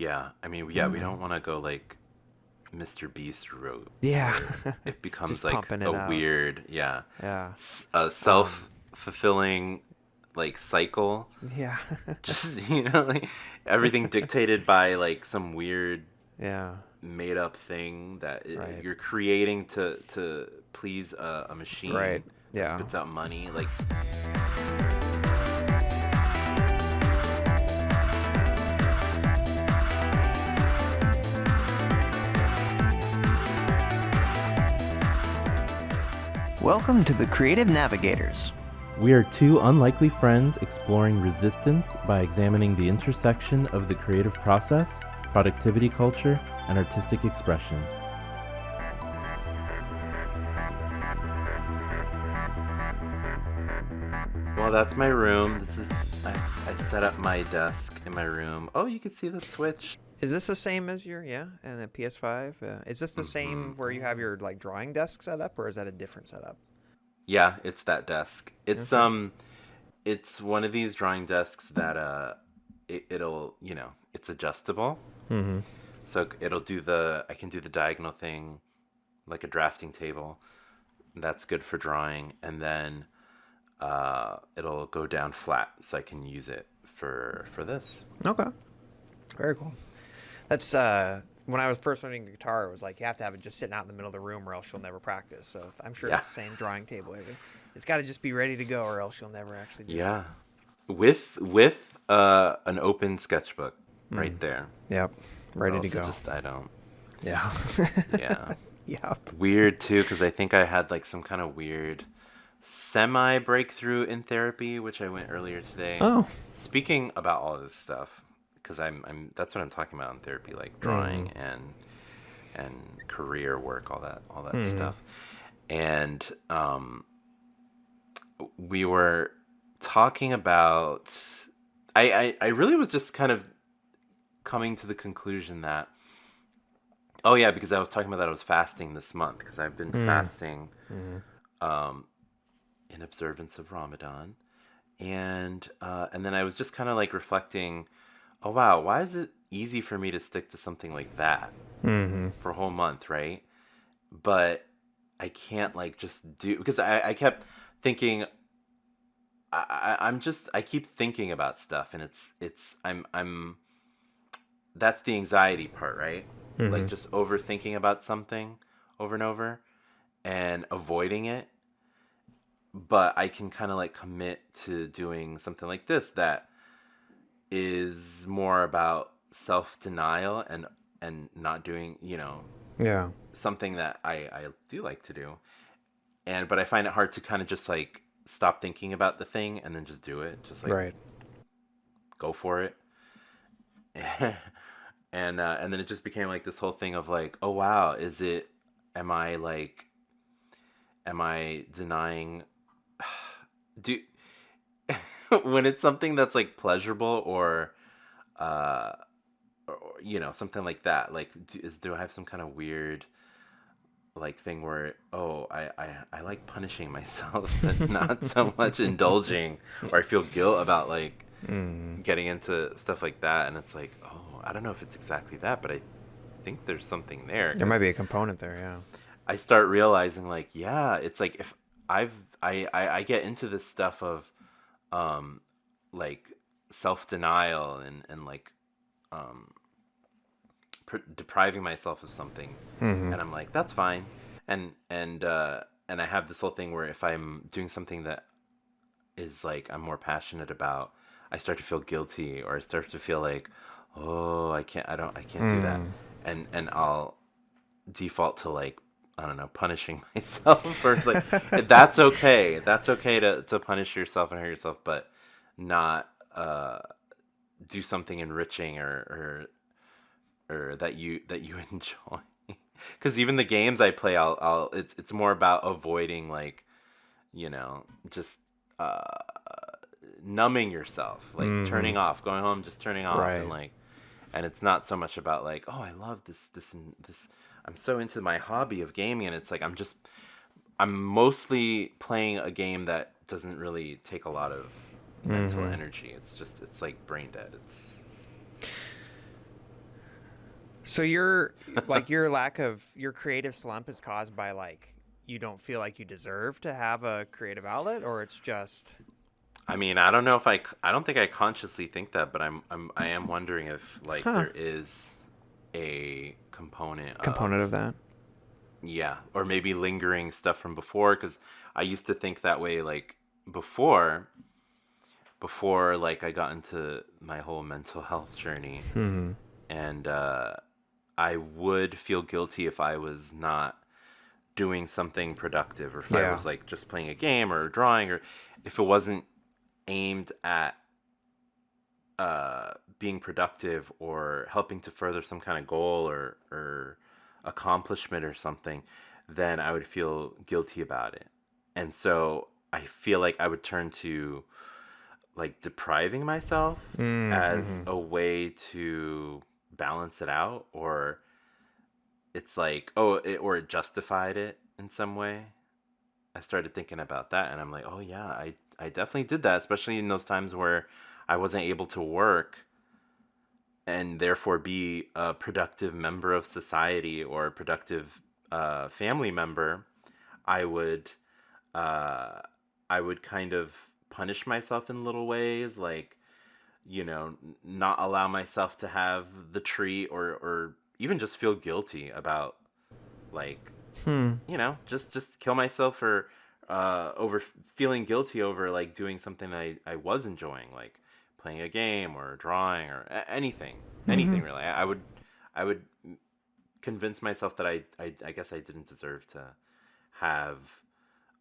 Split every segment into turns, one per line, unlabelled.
Yeah, I mean, yeah, we don't want to go like Mr. Beast route
Yeah.
where it becomes
Just
like
pumping
a
it out.
weird, yeah,
Yeah.
a
Um,
self-fulfilling like cycle.
yeah.
Just, like everything dictated by like some weird
Yeah.
made up thing that
Right.
you're creating to please a
Right.
machine that
Yeah.
spits out money. Like,
Welcome to the Creative Navigators.
we are two unlikely friends exploring resistance by examining the intersection of the creative process, productivity culture, and artistic expression. Well, that's my room. I set up my desk in my room. Oh, you can see the switch.
Is this the same as your, and the PS5? Is this the
Hmm.
same where you have your like drawing desk set up, or is that a different setup?
Yeah, it's that desk.
Okay.
It's one of these drawing desks that it'll, it's adjustable.
Mm-hmm.
So I can do the diagonal thing like a drafting table. That's good for drawing, and then it'll go down flat so I can use it for this.
Okay. Very cool. That's when I was first learning guitar, it was like you have to have it just sitting out in the middle of the room, or else you'll never practice. So I'm sure
Yeah.
it's the same drawing table. It's got to just be ready to go, or else you'll never actually do it.
Yeah. With an open sketchbook
Mm.
right there.
Yep.
Or
Ready to
else
go.
I don't.
Yeah.
Yeah.
Yep.
Weird too, because I think I had like some kind of weird semi breakthrough in therapy, which I went earlier today.
Oh.
Speaking about all this stuff, because I'm that's what I'm talking about in therapy, like
Mm.
drawing and career work, all that
Mm.
stuff. And we were talking about I really was just kind of coming to the conclusion that, oh yeah, because I was talking about that I was fasting this month because I've been
Mm.
fasting
Mm.
um, in observance of Ramadan, and then I was just kind of like reflecting, oh wow, why is it easy for me to stick to something like that
Mm.
for a whole month, right? But I can't like just do because I kept thinking I keep thinking about stuff and it's I'm that's the anxiety part, right? Like
Mm.
just overthinking about something over and over and avoiding it. But I can kind of like commit to doing something like this that is more about self-denial and not doing,
Yeah.
something that I do like to do. And but I find it hard to kind of just like stop thinking about the thing and then just do it. Just like
Right.
go for it. And then it just became like this whole thing of like, oh wow, am I like am I denying do when it's something that's like pleasurable uh something like that, like do I have some kind of weird like thing where, oh, I like punishing myself but not so much indulging, or I feel guilt about like
Mm.
getting into stuff like that, and it's like, oh, I don't know if it's exactly that, but I think there's something there
There might
because
be a component there, yeah.
I start realizing like, yeah, it's like if I've I get into this stuff of um like self-denial and like um depriving myself of something,
Mm-hmm.
and I'm like, that's fine. And I have this whole thing where if I'm doing something that is like I'm more passionate about, I start to feel guilty, or I start to feel like, oh, I can't do that.
Mm.
And I'll default to like, I don't know, punishing myself, or like that's okay. That's okay to punish yourself and hurt yourself, but not do something enriching or that you enjoy. Because even the games I play, I'll it's more about avoiding like, just uh numbing yourself, like
Mm-hmm.
turning off, going home, just turning off, and
Right.
like, and it's not so much about like, oh, I love this and this. I'm so into my hobby of gaming, and it's like I'm mostly playing a game that doesn't really take a lot of mental
Mm-hmm.
energy. It's like brain dead. It's
So your lack of your creative slump is caused by like you don't feel like you deserve to have a creative outlet, or it's just
I mean, I don't know if I don't think I consciously think that, but I am wondering if like
huh
there is a component of,
component of that.
yeah, or maybe lingering stuff from before, because I used to think that way like before before like I got into my whole mental health journey,
Hmm.
and I would feel guilty if I was not doing something productive, or if I
Yeah.
was like just playing a game or drawing, or if it wasn't aimed at being productive or helping to further some kind of goal or accomplishment or something, then I would feel guilty about it. And so I feel like I would turn to like depriving myself as
Mm-hmm.
a way to balance it out, or it's like, oh, or it justified it in some way. I started thinking about that, and I'm like, oh yeah, I definitely did that, especially in those times where I wasn't able to work and therefore be a productive member of society or a productive family member. I would uh, I would kind of punish myself in little ways, like, not allow myself to have the treat, or even just feel guilty about, like,
Hmm.
just kill myself for over feeling guilty over like doing something I was enjoying, like playing a game or drawing or anything,
Mm-hmm.
anything really. I would convince myself that I guess I didn't deserve to have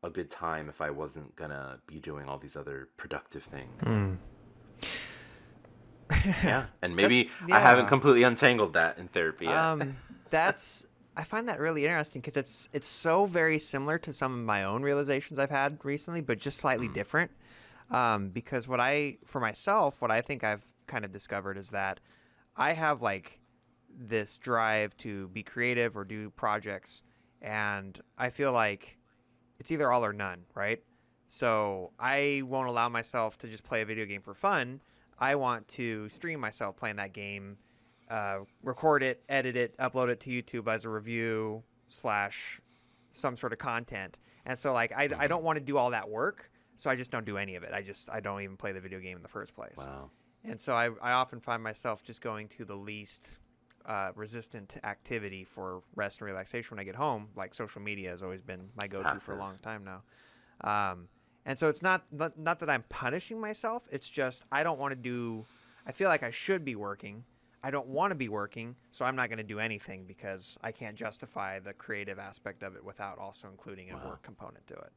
a good time if I wasn't gonna be doing all these other productive things.
Hmm.
Yeah, and
That's
maybe I haven't
yeah.
completely untangled that in therapy yet.
Um, that's I find that really interesting because it's so very similar to some of my own realizations I've had recently, but just slightly
Mm,
different. Because for myself, what I think I've kind of discovered is that I have like this drive to be creative or do projects, and I feel like it's either all or none, right? So I won't allow myself to just play a video game for fun. I want to stream myself playing that game, record it, edit it, upload it to YouTube as a review slash some sort of content. And so like I
mm-hmm.
don't want to do all that work, so I just don't do any of it. I don't even play the video game in the first place.
Wow.
And so I often find myself just going to the least resistant activity for rest and relaxation when I get home. Like social media has always been my go-to for a
Passive.
long time now. And so it's not that I'm punishing myself. It's just I don't want to do. I feel like I should be working. I don't want to be working, so I'm not going to do anything because I can't justify the creative aspect of it without also including a
Wow.
work component to it.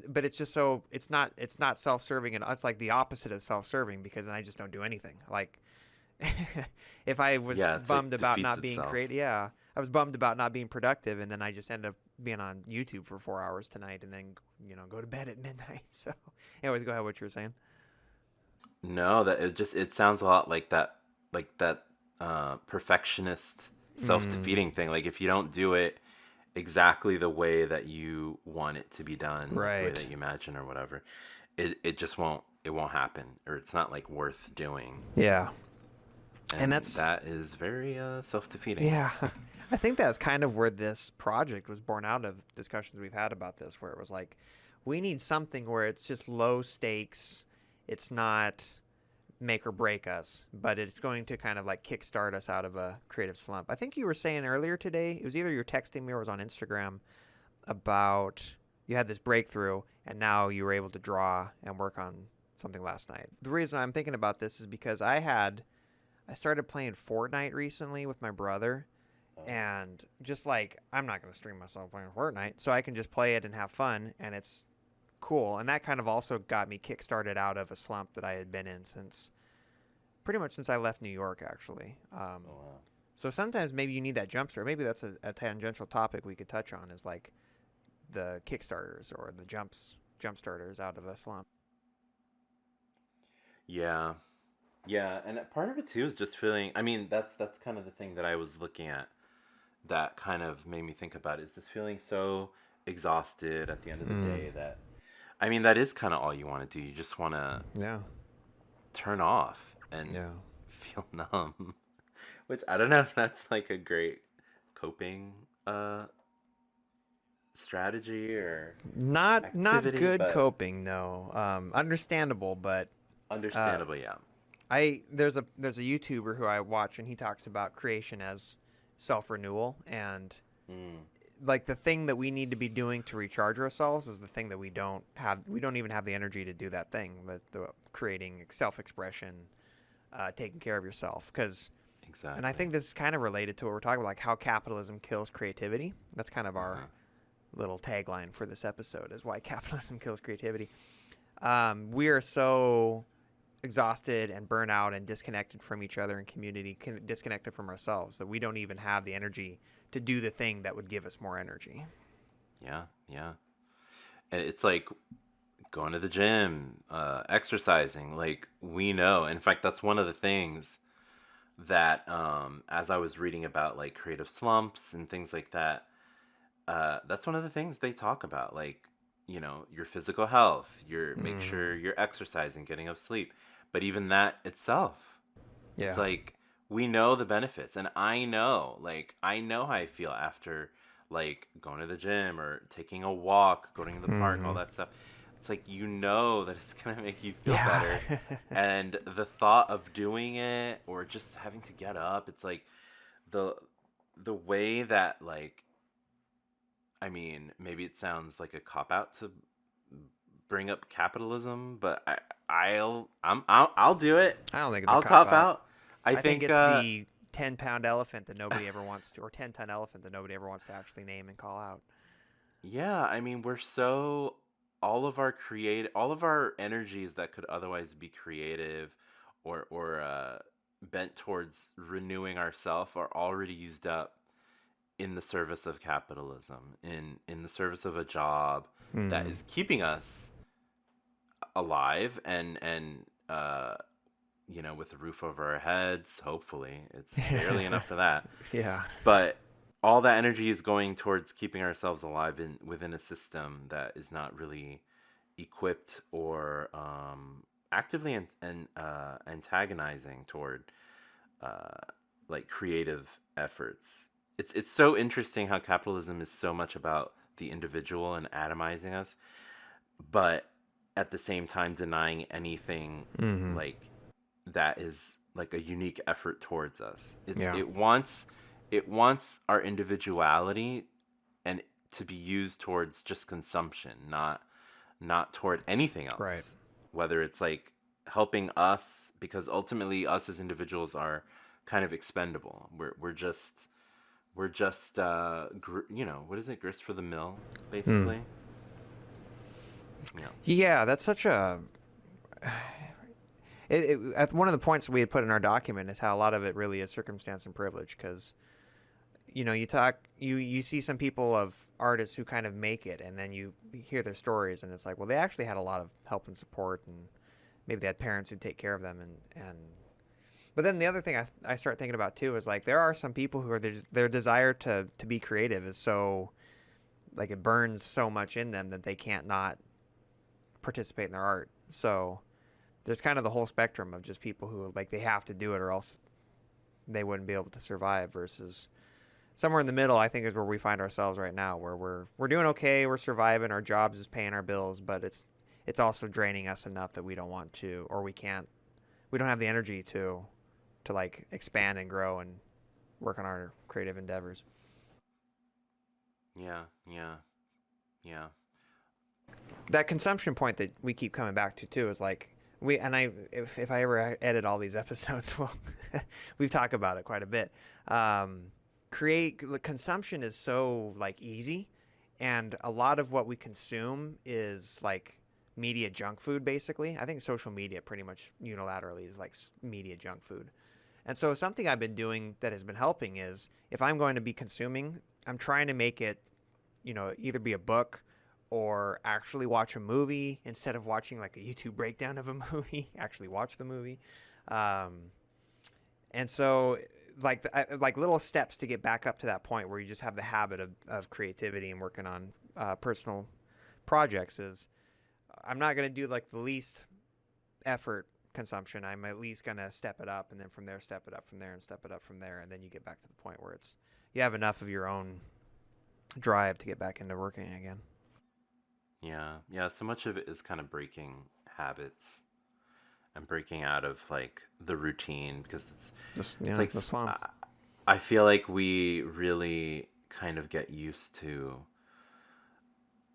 But it's just so it's not self-serving, and it's like the opposite of self-serving because then I just don't do anything. Like if I was
Yeah, it's like
bummed about
defeats
not being
itself.
creative, yeah, I was bummed about not being productive, and then I just ended up being on YouTube for 4 hours tonight, and then go to bed at midnight. So, anyways, go ahead. What you were saying?
No, that it sounds a lot like that perfectionist
Mm,
self-defeating thing. Like if you don't do it exactly the way that you want it to be done, like the way
right.
that you imagine or whatever, it just won't happen, or it's not like worth doing.
Yeah, and
And
that's
that is very self-defeating.
yeah. I think that's kind of where this project was born out of discussions we've had about this, where it was like, we need something where it's just low stakes. It's not make or break us, but it's going to kind of like kickstart us out of a creative slump. I think you were saying earlier today, it was either you were texting me or it was on Instagram about you had this breakthrough and now you were able to draw and work on something last night. The reason I'm thinking about this is because I started playing Fortnite recently with my brother,
Oh,
and just like I'm not going to stream myself playing Fortnite, so I can just play it and have fun, and it's cool. And that kind of also got me kickstarted out of a slump that I had been in since pretty much since I left New York, actually.
oh wow.
So sometimes maybe you need that jump start. Maybe that's a tangential topic we could touch on is like the kickstarters or the jump starters out of a slump.
Yeah. Yeah, and part of it too is just feeling, I mean, that's kind of the thing that I was looking at that kind of made me think about it, is just feeling so exhausted at the end of the
Mm,
day that, I mean, that is kind of all you want to do. You just want to
yeah.
turn off and
Yeah.
feel numb, Which I don't know if that's like a great coping strategy or
Not
activity,
good
but
coping, no. Understandable, but uh,
understandable, yeah.
I there's a YouTuber who I watch, and he talks about creation as self renewal, and
Mm,
like the thing that we need to be doing to recharge ourselves is the thing that we don't have. We don't even have the energy to do that thing, the creating self expression, taking care of yourself, because. And I
exactly.
think this is kind of related to what we're talking about, like how capitalism kills creativity. That's kind of our
Uh-huh.
little tagline for this episode, is why capitalism kills creativity. We are so exhausted and burnt out and disconnected from each other and community, disconnected from ourselves, that we don't even have the energy to do the thing that would give us more energy.
Yeah, yeah. And it's like going to the gym, exercising. Like we know. In fact, that's one of the things that as I was reading about like creative slumps and things like that, that's one of the things they talk about. Like, your physical health, your make
Mm-hmm.
sure you're exercising, getting enough sleep. But even that itself, it's
Yeah.
like we know the benefits, and I know how I feel after like going to the gym or taking a walk, going to the park, all
Mm-hmm.
that stuff. It's like that it's gonna make you feel
Yeah.
better, and the thought of doing it or just having to get up, it's like the the way that like I mean, maybe it sounds like a cop out to bring up capitalism, but I'll do it.
I don't think it's a
I'll
cop
cop
out.
out. I
I think
think
it's the 10-pound elephant that nobody ever wants to, or 10-ton elephant that nobody ever wants to actually name and call out.
yeah, I mean, we're so all of our energies that could otherwise be creative or bent towards renewing ourself are already used up in the service of capitalism, in the service of a job that
Mm.
is keeping us alive and with a roof over our heads. Hopefully it's barely enough for that,
Yeah.
but all that energy is going towards keeping ourselves alive within a system that is not really equipped or actively antagonizing toward uh, like creative efforts. It's so interesting how capitalism is so much about the individual and atomizing us, but at the same time denying anything
Mm-hmm.
like that is like a unique effort towards us.
Yeah.
It wants our individuality and to be used towards just consumption, not toward anything
Right.
else. Whether it's like helping us, because ultimately us as individuals are kind of expendable. We're just what is it? Grist for the mill,
Mm.
basically. Yeah.
Yeah, that's such a. One of the points that we had put in our document is how a lot of it really is circumstance and privilege, because you see some people of artists who kind of make it, and then you hear their stories, and it's like, well, they actually had a lot of help and support, and maybe they had parents who take care of them, and but then the other thing I start thinking about too is like there are some people who are their desire to be creative is so, like, it burns so much in them that they can't not participate in their art. So there's kind of the whole spectrum of just people who, like, they have to do it or else they wouldn't be able to survive, versus somewhere in the middle. I think is where we find ourselves right now, where we're doing okay, we're surviving, our jobs is paying our bills, but it's also draining us enough that we don't want to, or we don't have the energy to like expand and grow and work on our creative endeavors.
Yeah. Yeah. Yeah.
That consumption point that we keep coming back to too is like, we and I if I ever edit all these episodes, well, we've talked about it quite a bit. Um, create consumption is so like easy, and a lot of what we consume is like media junk food. Basically, I think social media pretty much unilaterally is like media junk food. And so something I've been doing that has been helping is, if I'm going to be consuming, I'm trying to make it, either be a book or actually watch a movie instead of watching like a YouTube breakdown of a movie. Actually watch the movie. Um, and so, like little steps to get back up to that point where you just have the habit of creativity and working on personal projects is, I'm not going to do like the least effort consumption, I'm at least going to step it up, and then from there step it up from there and step it up from there, and then you get back to the point where it's you have enough of your own drive to get back into working again.
Yeah, yeah. So much of it is kind of breaking habits and breaking out of like the routine because it's like
The slump.
I feel like we really kind of get used to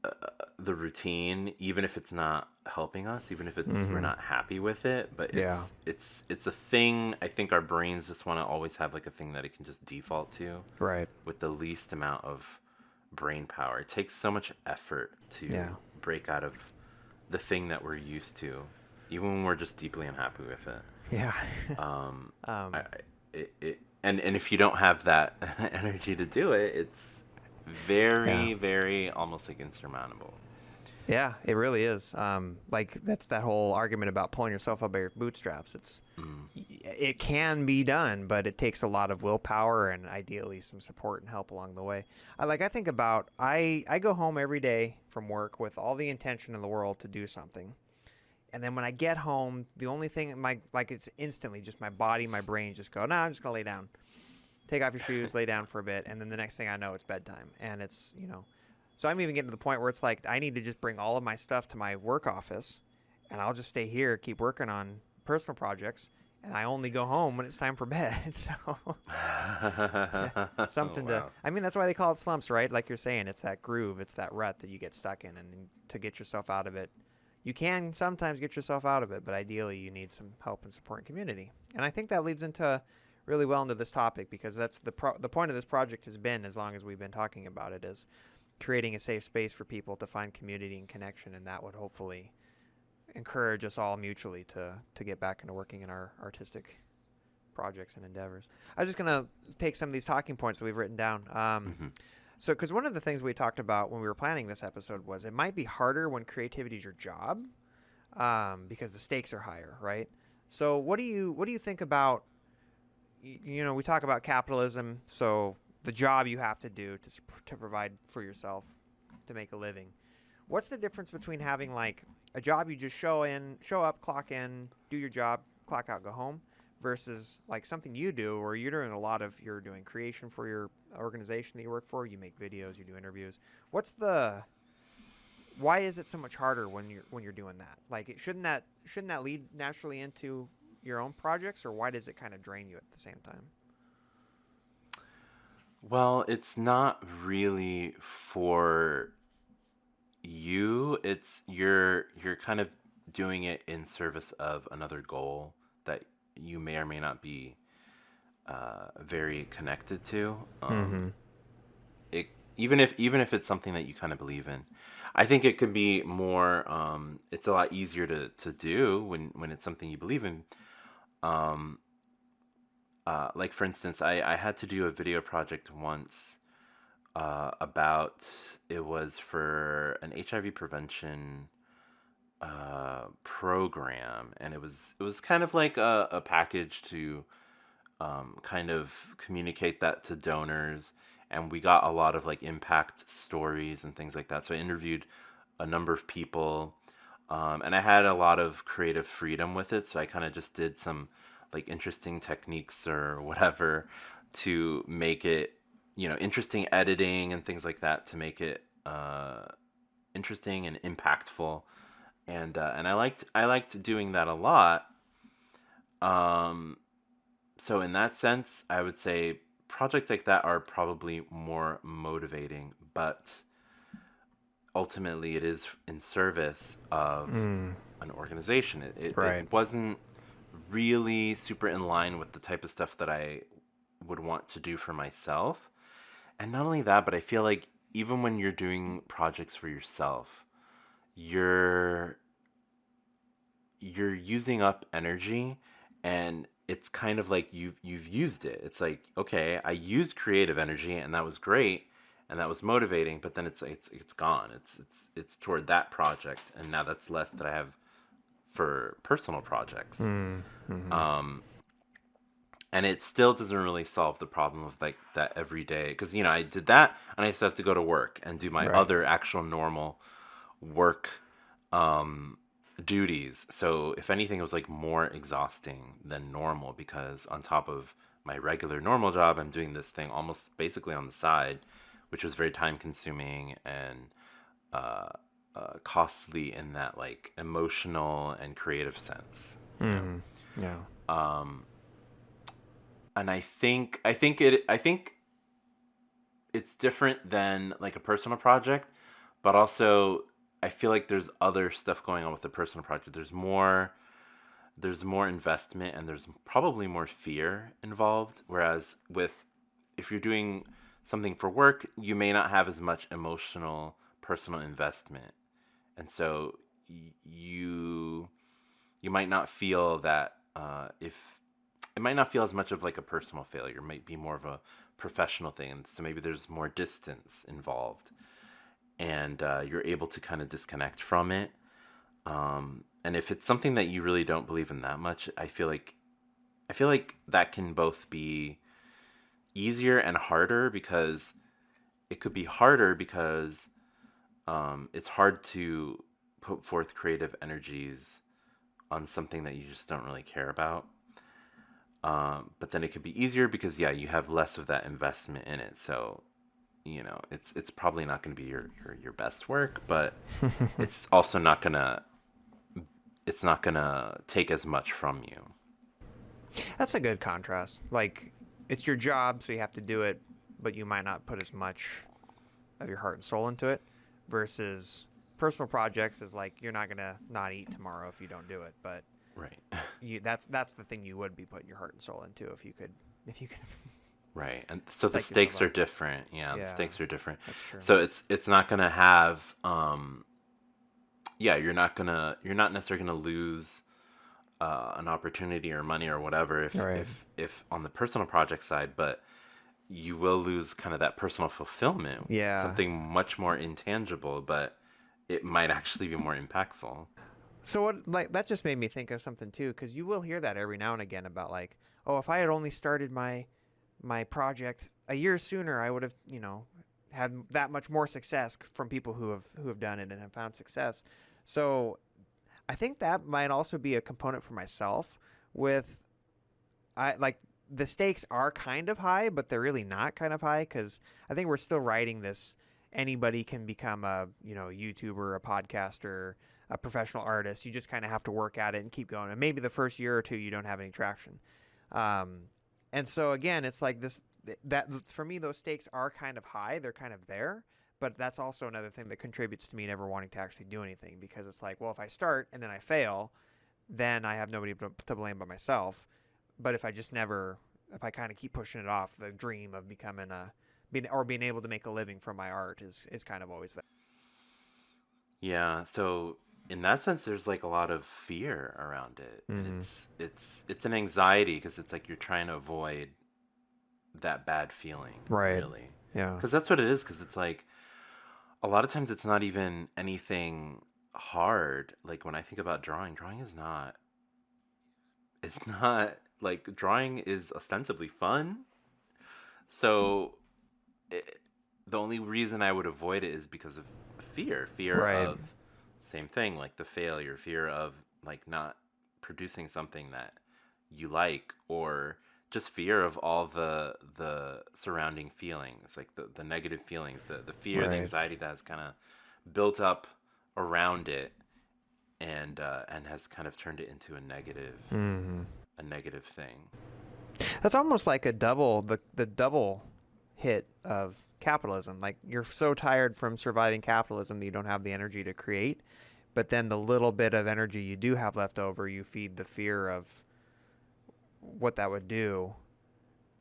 uh, the routine, even if it's not helping us, even if it's we're
Mm-hmm.
not happy with it. But
Yeah.
it's a thing. I think our brains just want to always have like a thing that it can just default to
Right.
with the least amount of brain power. It takes so much effort to
Yeah.
break out of the thing that we're used to, even when we're just deeply unhappy with it.
Yeah.
Um, I,
um,
I- and if you don't have that energy to do it, it's
yeah.
very, very almost like insurmountable.
Yeah, it really is. Like that's that whole argument about pulling yourself up by your bootstraps.
Mm,
It can be done, but it takes a lot of willpower and ideally some support and help along the way. I think about I go home every day from work with all the intention in the world to do something. And then when I get home, the only thing my like it's instantly just my body, my brain just go, "No, I'm just going to lay down." Take off your shoes, lay down for a bit, and then the next thing I know it's bedtime. And it's, so I'm even getting to the point where it's like I need to just bring all of my stuff to my work office and I'll just stay here, keep working on personal projects, and I only go home when it's time for bed. So
oh
something to
wow.
I mean that's why they call it slumps, right? Like you're saying, it's that groove, it's that rut that you get stuck in, and to get yourself out of it. You can sometimes get yourself out of it, but ideally you need some help and support and community. And I think that leads into really well into this topic because that's the point of this project has been, as long as we've been talking about it, is creating a safe space for people to find community and connection, and that would hopefully encourage us all mutually to get back into working in our artistic projects and endeavors. I was just gonna take some of these talking points that we've written down.
Hmm.
So, because one of the things we talked about when we were planning this episode was it might be harder when creativity is your job, because the stakes are higher, right? So, what do you think about we talk about capitalism, so the job you have to do to provide for yourself to make a living. What's the difference between having like a job you just show up, clock in, do your job, clock out, go home, versus like something you do where you're doing creation for your organization that you work for, you make videos, you do interviews. What's the why is it so much harder when you're doing that? Like shouldn't that lead naturally into your own projects, or why does it kind of drain you at the same time?
Well, it's not really for you. It's you're kind of doing it in service of another goal that you may or may not be very connected to.
Mm-hmm.
It even if it's something that you kind of believe in, I think it could be more. It's a lot easier to do when it's something you believe in. Um, like for instance, I had to do a video project once about it was for an HIV prevention program, and it was kind of like a package to kind of communicate that to donors, and we got a lot of like impact stories and things like that. So I interviewed a number of people, and I had a lot of creative freedom with it. So I kind of just did some like interesting techniques or whatever to make it, interesting editing and things like that to make it interesting and impactful. And I liked doing that a lot. Um, so in that sense, I would say projects like that are probably more motivating, but ultimately it is in service of
Mm,
an organization. It
right.
wasn't really super in line with the type of stuff that I would want to do for myself. And not only that, but I feel like even when you're doing projects for yourself, you're you're using up energy, and it's kind of like you've used it. It's like, okay, I used creative energy and that was great and that was motivating, but then it's gone. It's toward that project, and now that's less that I have for personal projects.
Mm, mm-hmm.
Um and it still doesn't really solve the problem of like that every day, because I did that and I still have to go to work and do my
Right.
other actual normal work, um duties. So if anything, it was like more exhausting than normal because on top of my regular normal job, I'm doing this thing almost basically on the side, which was very time consuming and uh, costly in that like emotional and creative sense, you know.
Mm-hmm. Yeah.
Um, and I think it's different than like a personal project, but also I feel like there's other stuff going on with the personal project. There's more investment and there's probably more fear involved. Whereas with if you're doing something for work, you may not have as much emotional personal investment, and so you you might not feel that if it might not feel as much of like a personal failure. It might be more of a professional thing, and so maybe there's more distance involved, and you're able to kind of disconnect from it. And if it's something that you really don't believe in that much, I feel like that can both be easier and harder because it could be harder because it's hard to put forth creative energies on something that you just don't really care about. But then it could be easier because yeah, you have less of that investment in it. So it's probably not going to be your best work, but it's also not gonna take as much from you.
That's a good contrast. Like, it's your job, so you have to do it, but you might not put as much of your heart and soul into it. Versus personal projects is like you're not gonna not eat tomorrow if you don't do it, but
Right.
that's the thing you would be putting your heart and soul into if you could
Right. And so the
psych yourself
stakes are
out.
different. Yeah, the
Yeah,
stakes are different.
that's true.
So it's not gonna have yeah, you're not necessarily gonna lose an opportunity or money or whatever
All
if
right.
if on the personal project side, but you will lose kind of that personal fulfillment,
Yeah.
something much more intangible, but it might actually be more impactful.
So what like that just made me think of something too, because you will hear that every now and again about like, oh, if I had only started my project a year sooner, I would have, had that much more success from people who have done it and have found success. So I think that might also be a component for myself with I like the stakes are kind of high, but they're really not kind of high because I think we're still writing this. Anybody can become a YouTuber, a podcaster, a professional artist. You just kind of have to work at it and keep going. And maybe the first year or two you don't have any traction. Um, and so again, it's like this that for me those stakes are kind of high. They're kind of there, but that's also another thing that contributes to me never wanting to actually do anything because it's like, well, if I start and then I fail, then I have nobody to blame but myself. But if I kind of keep pushing it off, the dream of being able to make a living from my art is kind of always there.
Yeah, so in that sense there's like a lot of fear around it, and
Mm-hmm.
it's an anxiety because it's like you're trying to avoid that bad feeling,
Right.
really.
Yeah.
Because that's what it is, because it's like a lot of times it's not even anything hard. Like when I think about drawing is not, it's not like drawing is ostensibly fun. So it, the only reason I would avoid it is because of fear
Right.
of same thing, like the failure, fear of like not producing something that you like, or just fear of all the surrounding feelings, like the negative feelings, the fear, the
Right.
anxiety that has kind of built up around it, and has kind of turned it into
Mm-hmm.
a negative thing.
That's almost like the double hit of capitalism. Like you're so tired from surviving capitalism that you don't have the energy to create, but then the little bit of energy you do have left over, you feed the fear of what that would do,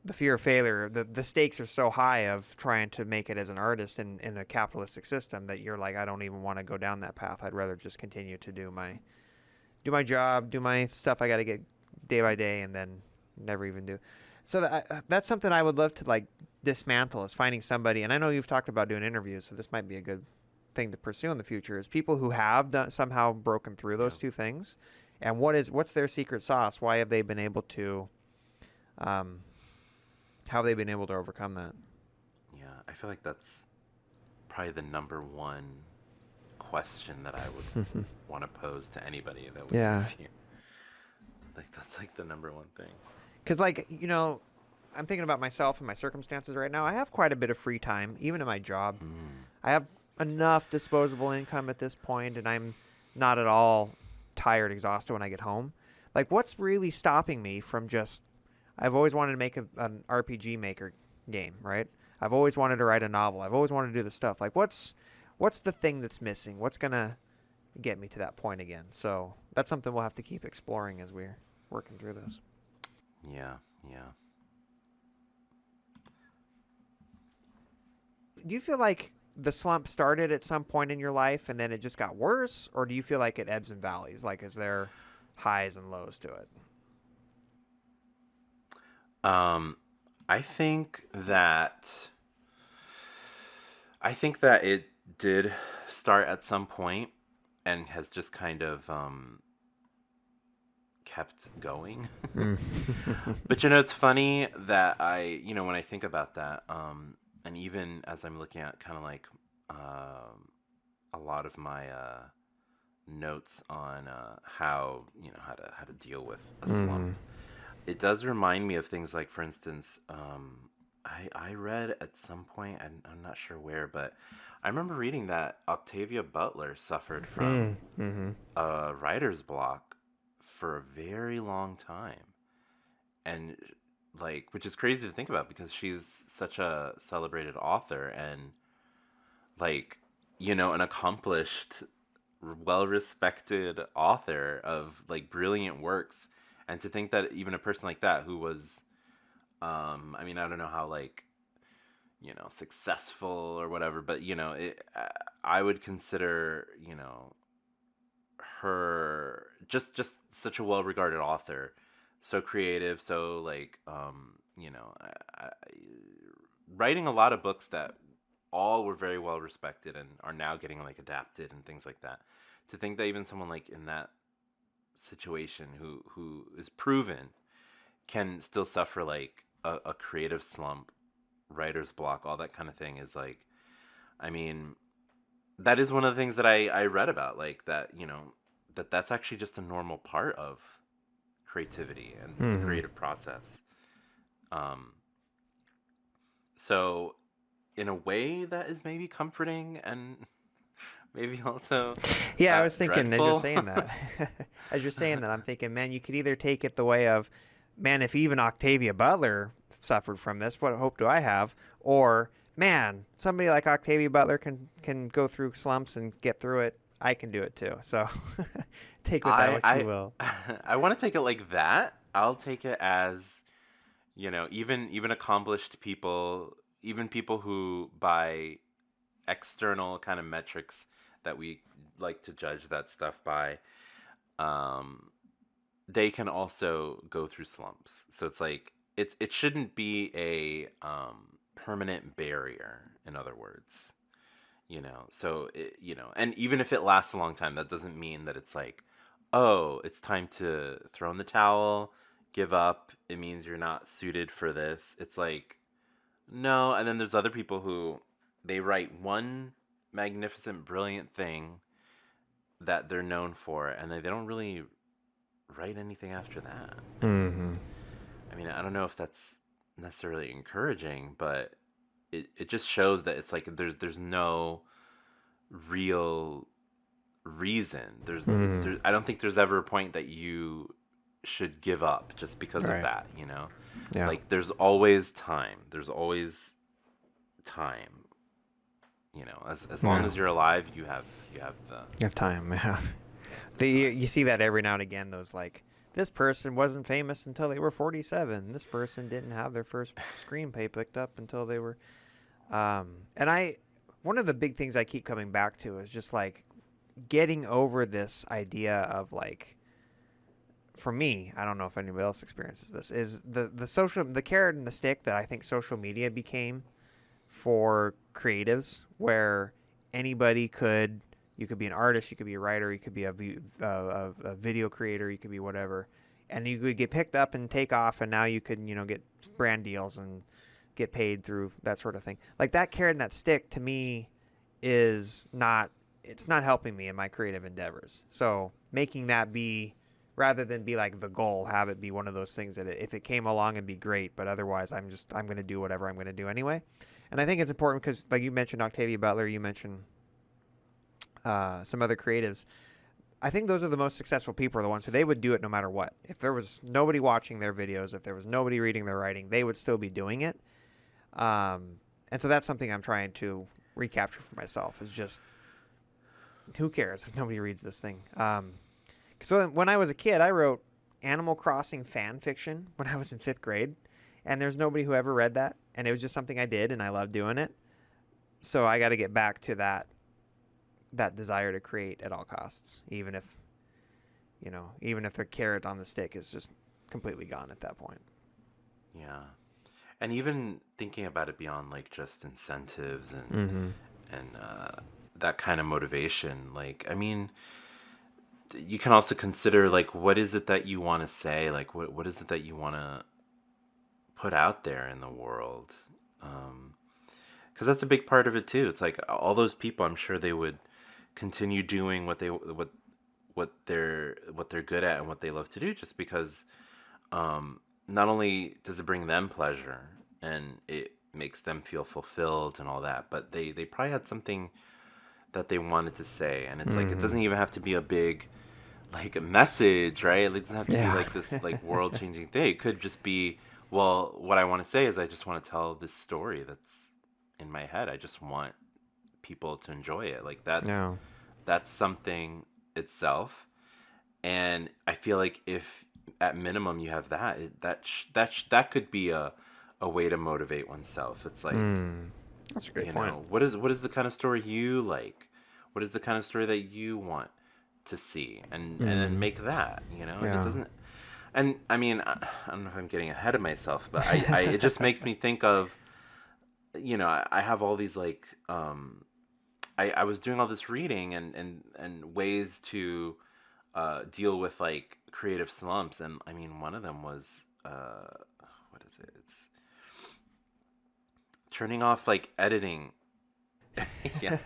the fear of failure. The stakes are so high of trying to make it as an artist in a capitalistic system that you're like, I don't even want to go down that path. I'd rather just continue to do my job, do my stuff I got to get day by day, and then never even do. So that's something I would love to like dismantle is finding somebody. And I know you've talked about doing interviews, so this might be a good thing to pursue in the future. Is people who have somehow broken through
Yeah.
those two things, and what's their secret sauce? Why have they been able to, um, how have they been able to overcome that?
Yeah, I feel like that's probably the number one question that I would want to pose to anybody that would
Yeah.
interview. Like that's like the number one thing.
Because, like, I'm thinking about myself and my circumstances right now. I have quite a bit of free time, even in my job.
Mm.
I have enough disposable income at this point, and I'm not at all tired, exhausted when I get home. Like, what's really stopping me from just? I've always wanted to make an RPG Maker game, right? I've always wanted to write a novel. I've always wanted to do this stuff. Like, what's the thing that's missing? What's gonna get me to that point again? So that's something we'll have to keep exploring as we're working through this.
Yeah, yeah.
Do you feel like the slump started at some point in your life and then it just got worse, or do you feel like it ebbs and valleys? Like, is there highs and lows to it?
Um, I think that I think that it did start at some point and has just kind of kept going.
Mm.
But it's funny that when I think about that, and even as I'm looking at kind of like a lot of my notes on how to deal with a slump,
Mm.
it does remind me of things like, for instance, I read at some point, I'm not sure where, but I remember reading that Octavia Butler suffered from
Mm. Mm-hmm.
a writer's block for a very long time. And like, which is crazy to think about because she's such a celebrated author and like, an accomplished, well-respected author of like brilliant works. And to think that even a person like that who was, I mean, I don't know how like, successful or whatever, but I would consider, her just such a well-regarded author, so creative, so like writing a lot of books that all were very well respected and are now getting like adapted and things like that. To think that even someone like in that situation who is proven can still suffer like a creative slump, writer's block, all that kind of thing is like, I mean, that is one of the things that I read about, like that, that's actually just a normal part of creativity and the
Mm-hmm.
creative process. Um, so in a way that is maybe comforting and maybe also
Yeah, I was thinking as you're
dreadful.
saying that, as you're saying that, I'm thinking, man, you could either take it the way of, man, if even Octavia Butler suffered from this, what hope do I have? Or, man, somebody like Octavia Butler can go through slumps and get through it. I can do it too. So take with that
I
what you will.
I want to take it like that. I'll take it as, even accomplished people, even people who by external kind of metrics that we like to judge that stuff by, um, they can also go through slumps. So it's like it shouldn't be a permanent barrier. In other words, So and even if it lasts a long time, that doesn't mean that it's like, oh, it's time to throw in the towel, give up. It means you're not suited for this. It's like, no. And then there's other people who they write one magnificent, brilliant thing that they're known for, and they don't really write anything after that. And
Mm-hmm.
I mean, I don't know if that's necessarily encouraging, but it just shows that it's like there's no real reason.
Mm-hmm.
I don't think there's ever a point that you should give up just because of
Right.
that.
Yeah.
Like there's always time. There's always time. As long
Yeah.
as you're alive, you have the
You have time. Yeah.
time.
You see that every now and again. Those like, this person wasn't famous until they were 47. This person didn't have their first screenplay picked up until they were. And one of the big things I keep coming back to is just like getting over this idea of like, for me, I don't know if anybody else experiences this, is the carrot and the stick that I think social media became for creatives, where anybody you could be an artist, you could be a writer, you could be a video creator, you could be whatever, and you could get picked up and take off, and now you could get brand deals and get paid through that sort of thing. Like, that carrot and that stick to me is not it's not helping me in my creative endeavors. So making that be, rather than be like the goal, have it be one of those things that if it came along it'd be great, but otherwise I'm going to do whatever I'm going to do anyway. And I think it's important because, like you mentioned, Octavia Butler, you mentioned some other creatives. I think those are the most successful people, are the ones who they would do it no matter what. If there was nobody watching their videos, if there was nobody reading their writing, they would still be doing it. And so that's something I'm trying to recapture for myself, is just, who cares if nobody reads this thing? So when I was a kid, I wrote Animal Crossing fan fiction when I was in 5th grade, and there's nobody who ever read that, and it was just something I did, and I loved doing it. So I got to get back to that desire to create at all costs, even if, even if the carrot on the stick is just completely gone at that point.
Yeah. And even thinking about it beyond like just incentives
Mm-hmm.
and that kind of motivation, like, I mean, you can also consider like what is it that you want to say, like what is it that you want to put out there in the world, because that's a big part of it too. It's like all those people, I'm sure they would continue doing what they're good at and what they love to do, just because not only does it bring them pleasure and it makes them feel fulfilled and all that, but they probably had something that they wanted to say, and it's like it
Mm-hmm.
doesn't even have to be a big like a message, right? It doesn't have to be
Yeah.
like this like world changing thing. It could just be, well, what I want to say is I just want to tell this story that's in my head. I just want people to enjoy it. Like
No.
that's something itself. And I feel like if at minimum you have that, that could be a way to motivate oneself. It's like,
That's a great point.
what is the kind of story you like? What is the kind of story that you want to see, and then
Mm.
make that, and it
Yeah.
doesn't. And I mean, I don't know if I'm getting ahead of myself, but I it just makes me think of, I have all these like I was doing all this reading and ways to deal with like creative slumps, and I mean one of them was what is it? It's turning off like editing. Yeah,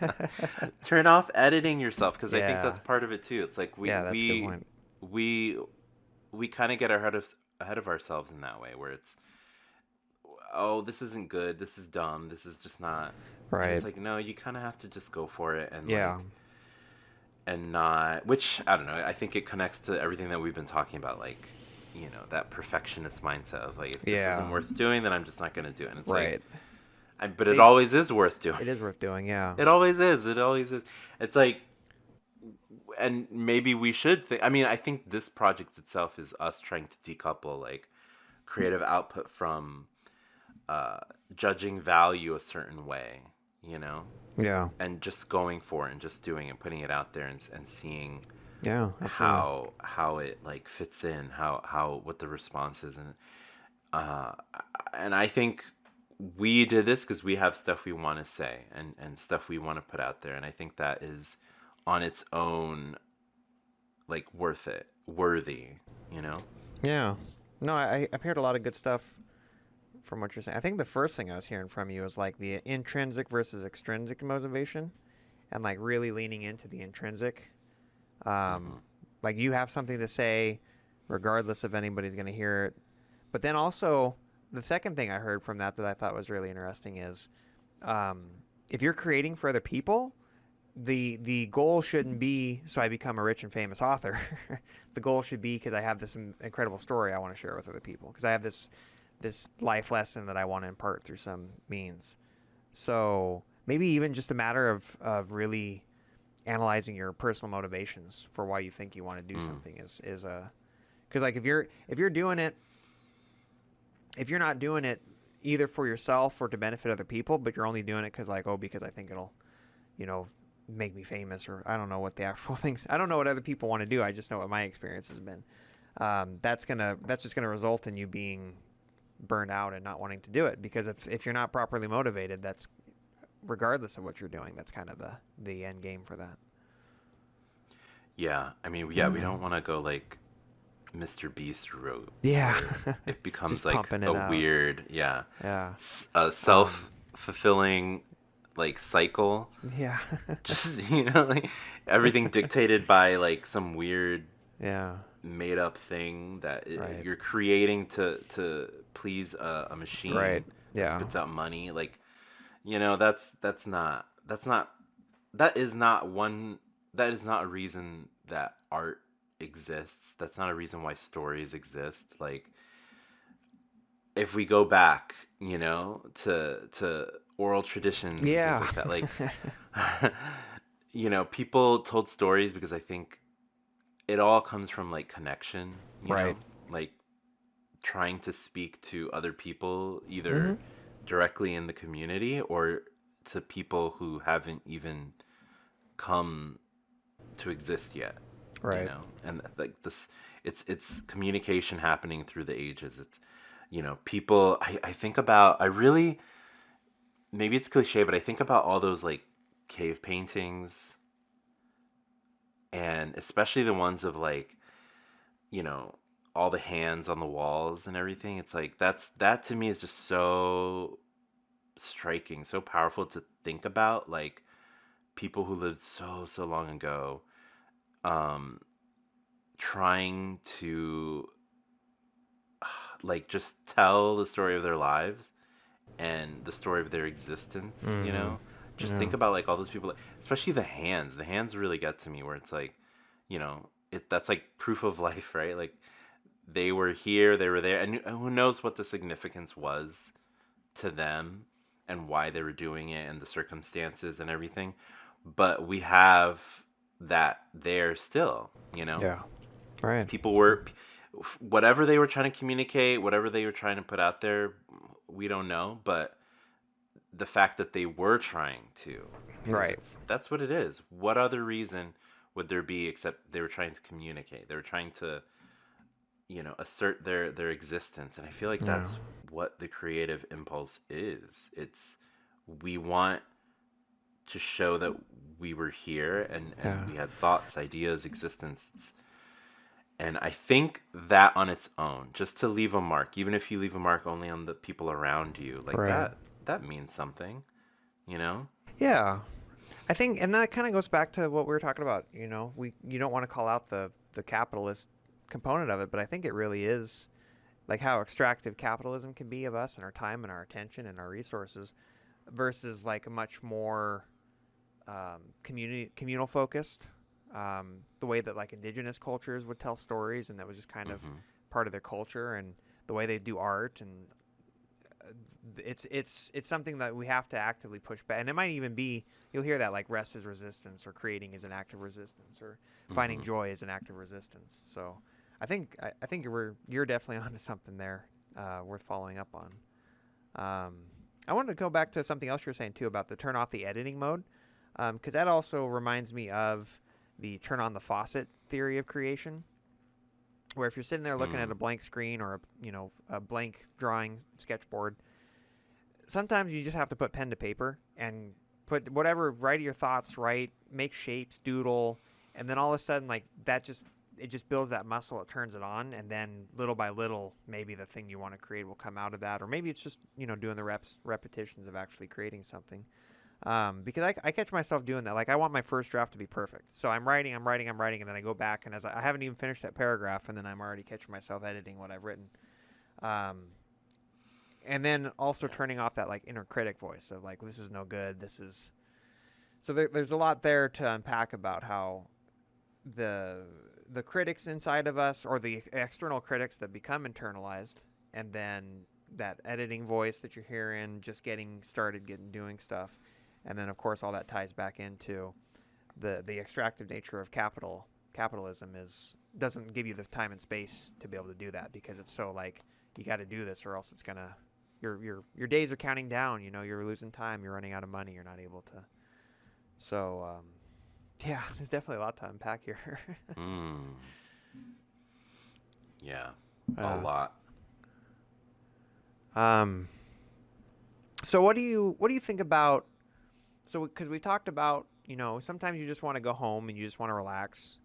turn off editing yourself, because I think
Yeah.
that's part of it too. It's like we
Yeah, that's a good
we
point.
we we kind of get ahead of ourselves in that way, where it's, oh, this isn't good, this is dumb, this is just not. And it's
Right.
like, no, you kind of have to just go for it, and
Yeah.
like, and not, which I don't know, I think it connects to everything that we've been talking about, like, that perfectionist mindset of like, if this isn't
Yeah.
worth doing, then I'm just not going to do it. And it's like,
Right.
but it
Maybe
always is worth doing.
it is worth doing. Yeah.
It always is. It always is. It's like, and maybe we should think. I mean, I think this project itself is us trying to decouple like creative output from uh, judging value a certain way, you know,
Yeah.
and just going for it and just doing it, putting it out there, and seeing
Yeah. Absolutely.
how it like fits in, how what the response is, uh, and I think we did this because we have stuff we want to say, and stuff we want to put out there, and I think that is on its own like worthy, you know.
Yeah. No, I've heard a lot of good stuff from what you're saying. I think the first thing I was hearing from you was like the intrinsic versus extrinsic motivation, and like really leaning into the intrinsic. Um,
Hmm.
like you have something to say, regardless if anybody's going to hear it. But then also, the second thing I heard from that I thought was really interesting is, um, if you're creating for other people, the goal shouldn't be so I become a rich and famous author. The goal should be because I have this incredible story I want to share with other people, because I have this life lesson that I want to impart through some means. So maybe even just a matter of really analyzing your personal motivations for why you think you want to do
Mm.
something is a, because like if you're doing it, if you're not doing it either for yourself or to benefit other people, but you're only doing it because like, oh, because I think it'll, you know make me famous, or I don't know what the actual things, I don't know what other people want to do, I just know what my experience has been. That's just gonna result in you being burned out and not wanting to do it, because if you're not properly motivated, that's, regardless of what you're doing, that's kind of the end game for that.
Yeah, I mean, yeah, we don't want to go like Mr. Beast route,
Yeah.
where it becomes
Just
like
pumping
a
it out.
weird, yeah,
Yeah.
self fulfilling like cycle.
Yeah.
Just like everything dictated by like some weird
Yeah.
made up thing that
Right.
you're creating to please a
Right.
machine that
Yeah.
spits out money. Like, that's not that is not one that is not a reason that art exists. That's not a reason why stories exist. Like, if we go back, to oral traditions and things
Yeah.
like that, like, people told stories because I think it all comes from like connection,
Right.
like trying to speak to other people either
Mhm.
directly in the community or to people who haven't even come to exist yet,
Right.
and like this, it's communication happening through the ages. It's, people, I think about, I really, maybe it's cliche, but I think about all those like cave paintings, and especially the ones of like, you know all the hands on the walls and everything. It's like that to me is just so striking, so powerful to think about, like people who lived so long ago, um trying to like just tell the story of their lives and the story of their existence.
Mhm.
Just
Yeah.
think about like all those people, especially the hands really get to me, where it's like, that's like proof of life, right? Like, they were here, they were there, and who knows what the significance was to them and why they were doing it and the circumstances and everything. But we have that there still,
Yeah. Right.
people were, whatever they were trying to communicate, whatever they were trying to put out there, we don't know. But the fact that they were trying to, because
Right.
that's what it is. What other reason would there be except they were trying to communicate? They were trying to, assert their existence. And I feel like
Yeah.
that's what the creative impulse is. It's, we want to show that we were here, and
Yeah.
we had thoughts, ideas, existence. And I think that on its own, just to leave a mark, even if you leave a mark only on the people around you, like
Right.
that means something, you know
Yeah. I think, and that kind of goes back to what we were talking about. You don't want to call out the capitalist component of it, but I think it really is like how extractive capitalism can be of us and our time and our attention and our resources versus like a much more communal focused. The way that like indigenous cultures would tell stories, and that was just kind of
hmm
part of their culture, and the way they do art, and it's something that we have to actively push back. And it might even be, you'll hear that like rest is resistance, or creating is an act of resistance, or finding
hmm
joy is an act of resistance. So I think you're definitely onto something there, worth following up on. I wanted to go back to something else you were saying too about the turn off the editing mode, because that also reminds me of the turn on the faucet theory of creation, where if you're sitting there looking at
mm.
a blank screen or a blank drawing sketchboard, sometimes you just have to put pen to paper and put whatever, write your thoughts, write, make shapes, doodle, and then all of a sudden like that just, it just builds that muscle, it turns it on, and then little by little maybe the thing you want to create will come out of that, or maybe it's just doing the repetitions of actually creating something. Because I catch myself doing that. Like I want my first draft to be perfect, so I'm writing, and then I go back, and as I haven't even finished that paragraph, and then I'm already catching myself editing what I've written. Um, and then also
Yeah.
turning off that like inner critic voice of like, this is no good, this is. So there's a lot there to unpack about how the the critics inside of us, or the external critics that become internalized, and then that editing voice that you're hearing just getting started, getting doing stuff, and then of course all that ties back into the extractive nature of capitalism is doesn't give you the time and space to be able to do that, because it's so like, you got to do this or else it's gonna, your days are counting down, you're losing time, you're running out of money, you're not able to. So yeah, there's definitely a lot to unpack here.
mm. Yeah, a
uh,
lot.
um so what do you think about, so because we talked about, sometimes you just want to go home and you just want to relax.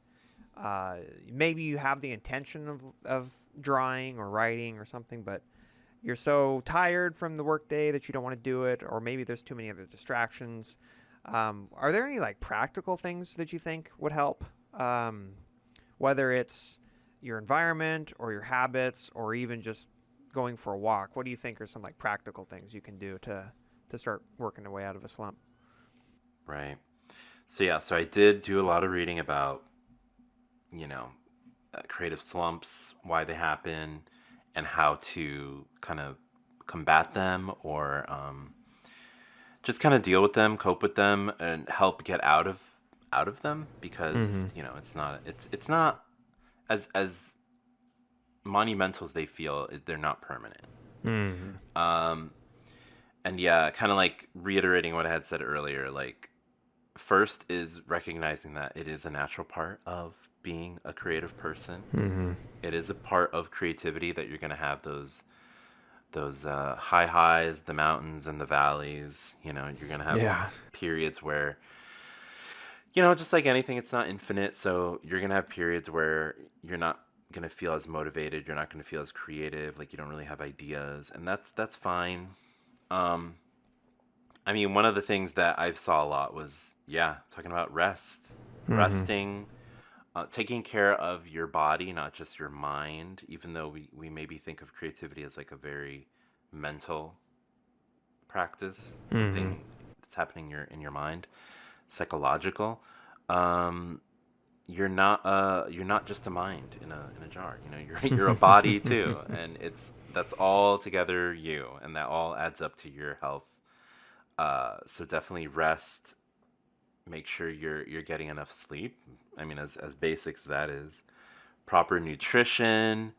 Maybe you have the intention of drawing or writing or something, but you're so tired from the workday that you don't want to do it, or maybe there's too many other distractions. Are there any like practical things that you think would help? Um, Whether it's your environment or your habits or even just going for a walk, what do you think are some like practical things you can do to start working your way out of a slump?
Right. So yeah, so I did do a lot of reading about, you know, creative slumps, why they happen, and how to kind of combat them or just kind of deal with them, cope with them, and help get out of them because
Mm-hmm.
it's not as monumental as they feel. They're not permanent.
Mm-hmm.
Um, and yeah, kind of like reiterating what I had said earlier, like first is recognizing that it is a natural part of being a creative person.
Mm-hmm.
It is a part of creativity that you're going to have those high highs, the mountains and the valleys. You know, you're going to have
Yeah.
periods where, you know, just like anything, it's not infinite. So you're going to have periods where you're not going to feel as motivated, you're not going to feel as creative, like you don't really have ideas, and that's fine. um I mean, one of the things that I saw a lot was, yeah, talking about
Mm-hmm.
resting, taking care of your body, not just your mind, even though we maybe think of creativity as like a very mental practice,
Mm-hmm.
something that's happening in your mind, psychological. Um, you're not just a mind in a jar. You know, you're a body too, and that's all together you, and that all adds up to your health. So definitely rest. Make sure you're getting enough sleep. I mean, as basic as that is, proper nutrition,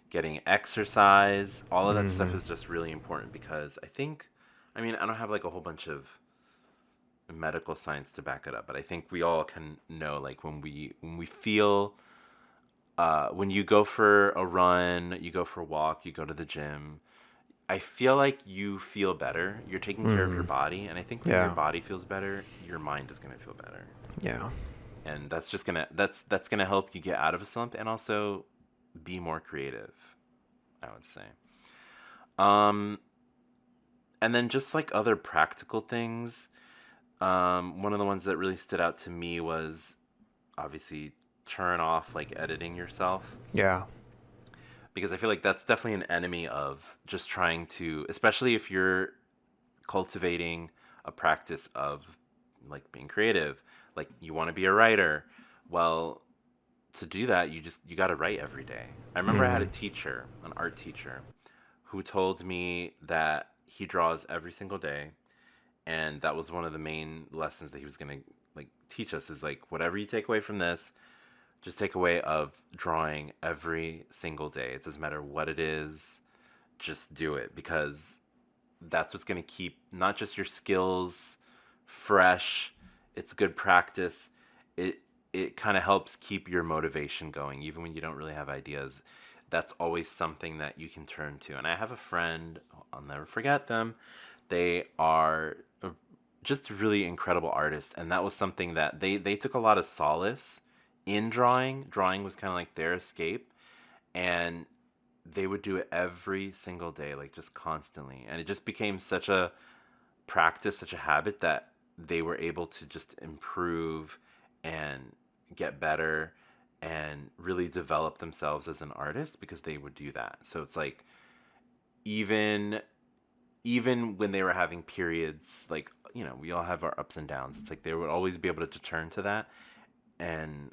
getting exercise, all of that stuff
Mm-hmm.
is just really important because I think, I mean, I don't have like a whole bunch of medical science to back it up, but I think we all can know like when we feel when you go for a run, you go for a walk, you go to the gym, I feel like you feel better. You're taking care of your
Mm-hmm.
body, and I think when your
Yeah.
body feels better, your mind is going to feel better.
Yeah.
And that's going to help you get out of a slump and also be more creative, I would say. Um and then just like other practical things, one of the ones that really stood out to me was obviously turn off like editing yourself
Yeah.
because I feel like that's definitely an enemy of just trying to, especially if you're cultivating a practice of like being creative, like you want to be a writer. Well, to do that, you got to write every day. I remember I had a
Mm-hmm.
teacher, an art teacher, who told me that he draws every single day, and that was one of the main lessons that he was going to like teach us is like whatever you take away from this, just take away of drawing every single day. It doesn't matter what it is, just do it because that's what's going to keep not just your skills fresh, it's good practice. It kind of helps keep your motivation going even when you don't really have ideas. That's always something that you can turn to. And I have a friend, I'll never forget them. They are just really incredible artists, and that was something that they took a lot of solace in drawing. Drawing was kind of like their escape, and they would do it every single day, like just constantly. And it just became such a practice, such a habit that they were able to just improve and get better and really develop themselves as an artist because they would do that. So it's like even even when they were having periods, like, you know, we all have our ups and downs. It's like they would always be able to turn to that. And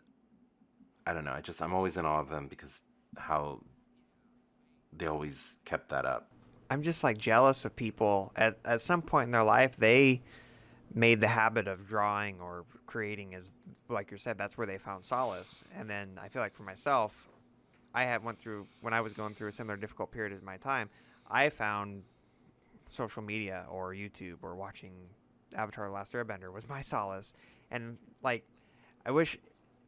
I don't know, I'm always in awe of them because how they always kept that up.
I'm just like jealous of people at some point in their life they made the habit of drawing or creating as like you said that's where they found solace. And then I feel like for myself, I had went through when I was going through a similar difficult period in my time, I found social media or YouTube or watching Avatar: The Last Airbender was my solace. And like I wish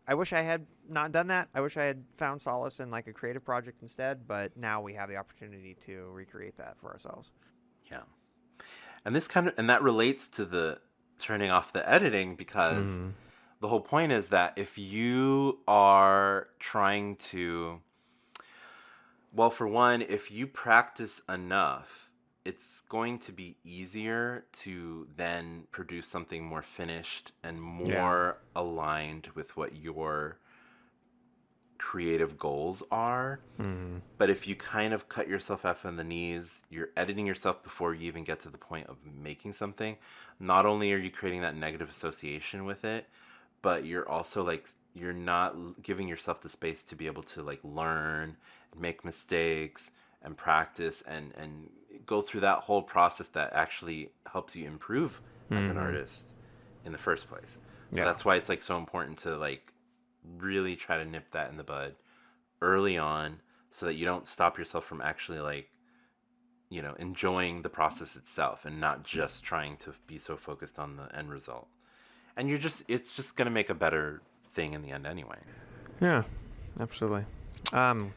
I wish I had not done that. I wish I had found solace in like a creative project instead, but now we have the opportunity to recreate that for ourselves.
Yeah. And this kind of and that relates to the turning off the editing because
Mm.
the whole point is that if you are trying to Well, for one, if you practice enough, it's going to be easier to then produce something more finished and
Yeah.
more aligned with what your creative goals are.
Mm-hmm.
But if you kind of cut yourself off on the knees, you're editing yourself before you even get to the point of making something. Not only are you creating that negative association with it, but you're also like you're not giving yourself the space to be able to like learn, make mistakes, and practice and go through that whole process that actually helps you improve as an
Mm-hmm.
artist in the first place. So
Yeah.
that's why it's like so important to like really try to nip that in the bud early on so that you don't stop yourself from actually like enjoying the process itself and not just trying to be so focused on the end result. And it's just going to make a better thing in the end anyway.
Yeah. Absolutely. Um,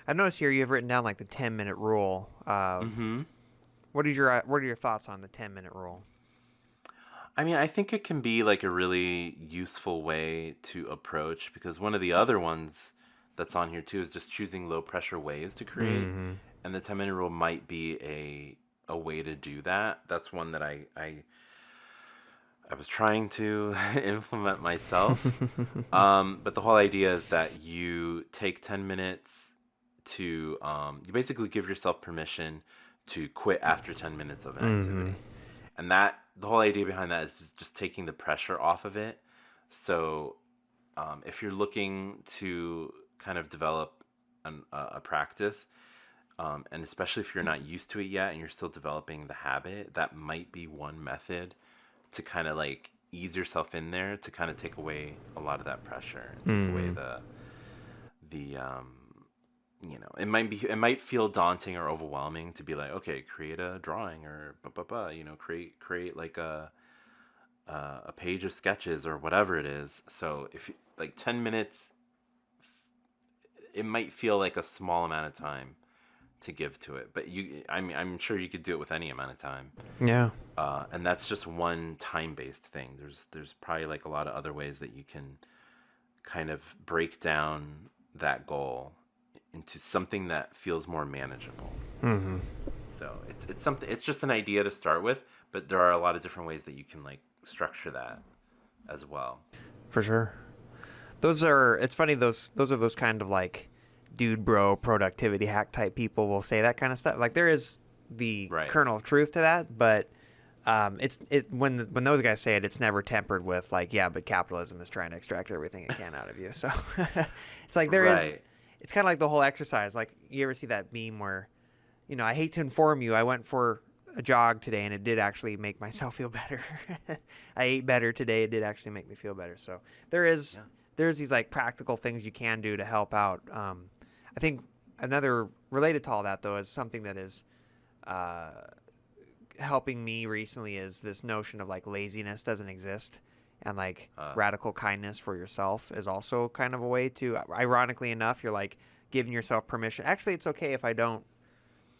I noticed here you've written down like the 10-minute rule.
Mhm.
What are your thoughts on the 10-minute rule?
I mean, I think it can be like a really useful way to approach, because one of the other ones that's on here too is just choosing low pressure ways to create,
Mm-hmm.
and the 10-minute rule might be a way to do that. That's one that I was trying to implement myself. But the whole idea is that you take 10 minutes to, you basically give yourself permission to quit after 10 minutes of an
Mm-hmm.
activity. And the whole idea behind that is just taking the pressure off of it. So if you're looking to kind of develop a practice, and especially if you're not used to it yet and you're still developing the habit, that might be one method to kind of like ease yourself in there to kind of take away a lot of that pressure and take away
Mm-hmm.
the it might feel daunting or overwhelming to be like, okay, create a drawing or create like a page of sketches or whatever it is. So if like 10 minutes, it might feel like a small amount of time to give to it, but I'm sure you could do it with any amount of time.
Yeah.
And that's just one time-based thing. There's probably like a lot of other ways that you can kind of break down that goal into something that feels more manageable.
Mm-hmm.
So it's something. It's just an idea to start with, but there are a lot of different ways that you can like structure that as well.
For sure. Those are. It's funny. Those are those kind of like, dude, bro, productivity hack type people will say that kind of stuff. Like there is the
Right.
kernel of truth to that, but when those guys say it, it's never tempered with like, yeah, but capitalism is trying to extract everything it can out of you. So it's like there is.
Right.
It's kind of like the whole exercise. Like you ever see that meme where, I hate to inform you, I went for a jog today and it did actually make myself feel better. I ate better today. It did actually make me feel better. So there is
Yeah.
there's these like practical things you can do to help out. I think another related to all that though is something that is uh, helping me recently is this notion of like laziness doesn't exist, and like
Uh,
radical kindness for yourself is also kind of a way to, ironically enough, you're like giving yourself permission. Actually, it's okay if I don't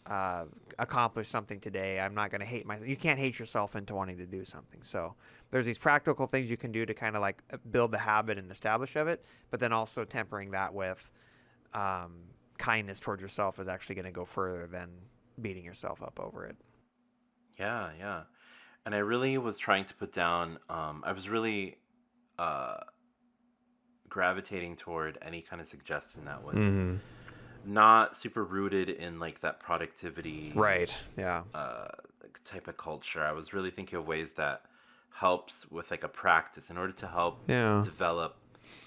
uh, accomplish something today. I'm not going to hate myself. You can't hate yourself into wanting to do something. So there's these practical things you can do to kind of like build the habit and establish of it, but then also tempering that with um, kindness towards yourself is actually going to go further than beating yourself up over it.
yeah. Yeah. And I really was trying to put down. I was really uh, gravitating toward any kind of suggestion that was
Mm-hmm.
not super rooted in like that productivity
Right. Yeah.
like, type of culture. I was really thinking of ways that helps with like a practice in order to help
Yeah.
develop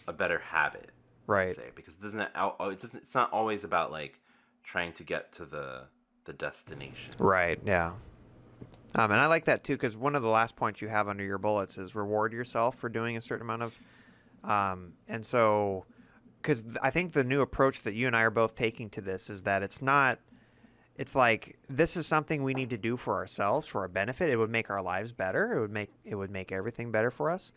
a better habit, let's
Right.
say, because it's not always about like trying to get to the destination.
Right. Yeah. And I like that too because one of the last points you have under your bullets is reward yourself for doing a certain amount of, and so because I think the new approach that you and I are both taking to this is that it's not. It's like this is something we need to do for ourselves for our benefit. It would make our lives better. It would make everything better for us.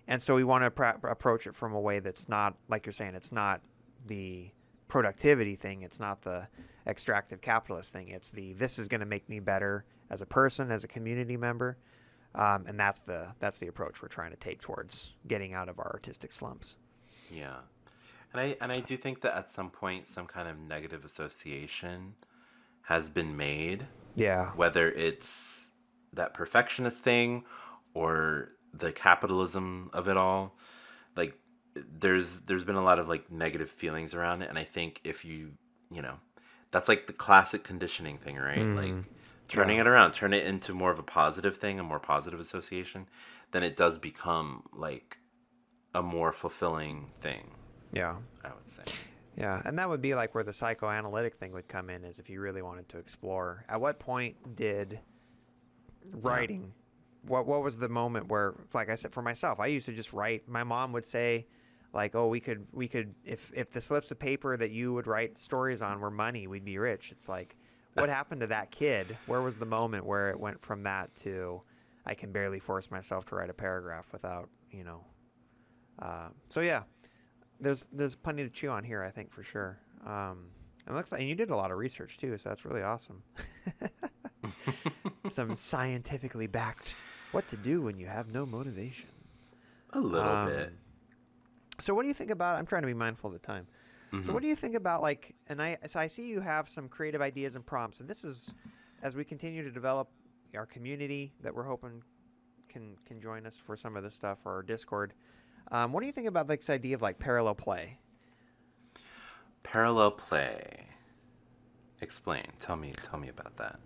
And so we want to approach it from a way that's not like you're saying. It's not the productivity thing. It's not the extractive capitalist thing. It's the this is going to make me better as a person, as a community member, and that's the approach we're trying to take towards getting out of our artistic slumps.
Yeah. And I do think that at some point some kind of negative association has been made,
Yeah.
whether it's that perfectionist thing or the capitalism of it all. Like there's been a lot of like negative feelings around it, and I think if you know, that's like the classic conditioning thing, right?
Mm.
Like turning
Yeah.
it around, turn it into more of a positive thing, a more positive association, then it does become like a more fulfilling thing,
Yeah.
I would say.
Yeah, and that would be like where the psychoanalytic thing would come in, is if you really wanted to explore. At what point did
Yeah.
writing, what was the moment where, like I said, for myself, I used to just write. My mom would say, like, oh, we could if the slips of paper that you would write stories on were money, we'd be rich. It's like, what happened to that kid? Where was the moment where it went from that to I can barely force myself to write a paragraph without, so yeah, there's plenty to chew on here, I think, for sure. And looks like, and you did a lot of research too, so that's really awesome. Some scientifically backed what to do when you have no motivation.
A little
Um,
bit.
so what do you think about? I'm trying to be mindful of the time. So
Hmm.
what do you think about, like? And I see you have some creative ideas and prompts, and this is as we continue to develop our community that we're hoping can join us for some of this stuff, or our Discord. What do you think about this idea of like parallel play?
Parallel play. Explain. Tell me about that.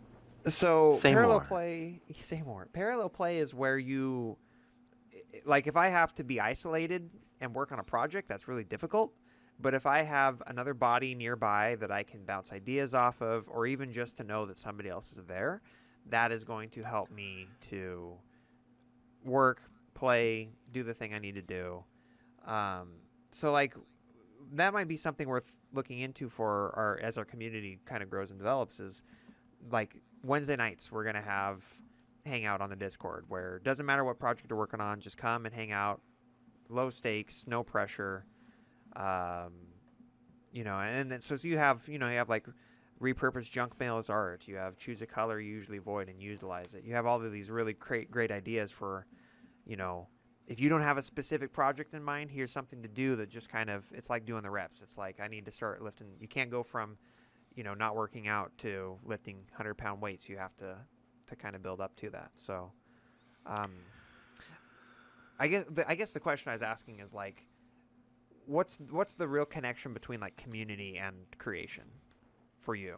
So
Say
parallel
more.
play, say more. Parallel play is where you, like, if I have to be isolated and work on a project, that's really difficult. But if I have another body nearby that I can bounce ideas off of, or even just to know that somebody else is there, that is going to help me to work, play, do the thing I need to do. Um, so like that might be something worth looking into for our as our community kind of grows and develops. Is like Wednesday nights we're gonna have hang out on the Discord where it doesn't matter what project you're working on, just come and hang out. Low stakes, no pressure. Um, and then so you have like repurpose junk mail as art. You have choose a color you usually avoid and utilize it. You have all of these really great ideas for you know if you don't have a specific project in mind, here's something to do that just kind of it's like doing the reps. It's like I need to start lifting. You can't go from not working out to lifting 100-pound weights. You have to kind of build up to that. So, um, I guess the question I was asking is like, what's the real connection between like community and creation for you?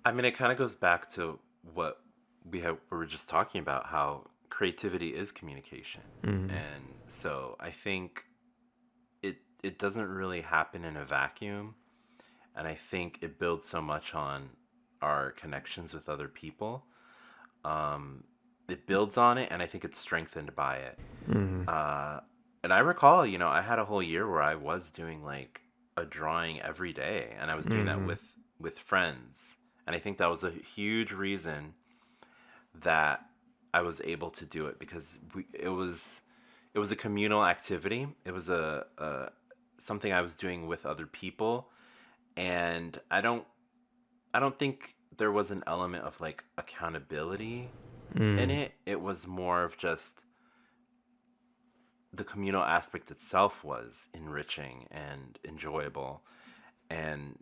I mean, it kind of goes back to what we were just talking about, how creativity is communication.
Mm.
And so I think it doesn't really happen in a vacuum, and I think it builds so much on our connections with other people. Um, it builds on it, and I think it's strengthened by it.
Mm.
Uh, and I recall, I had a whole year where I was doing like a drawing every day, and I was doing that
Mm.
with friends, and I think that was a huge reason that I was able to do it, because it was a communal activity. It was a something I was doing with other people, and I don't think there was an element of like accountability in
Mm.
it. It was more of just the communal aspect itself was enriching and enjoyable. And,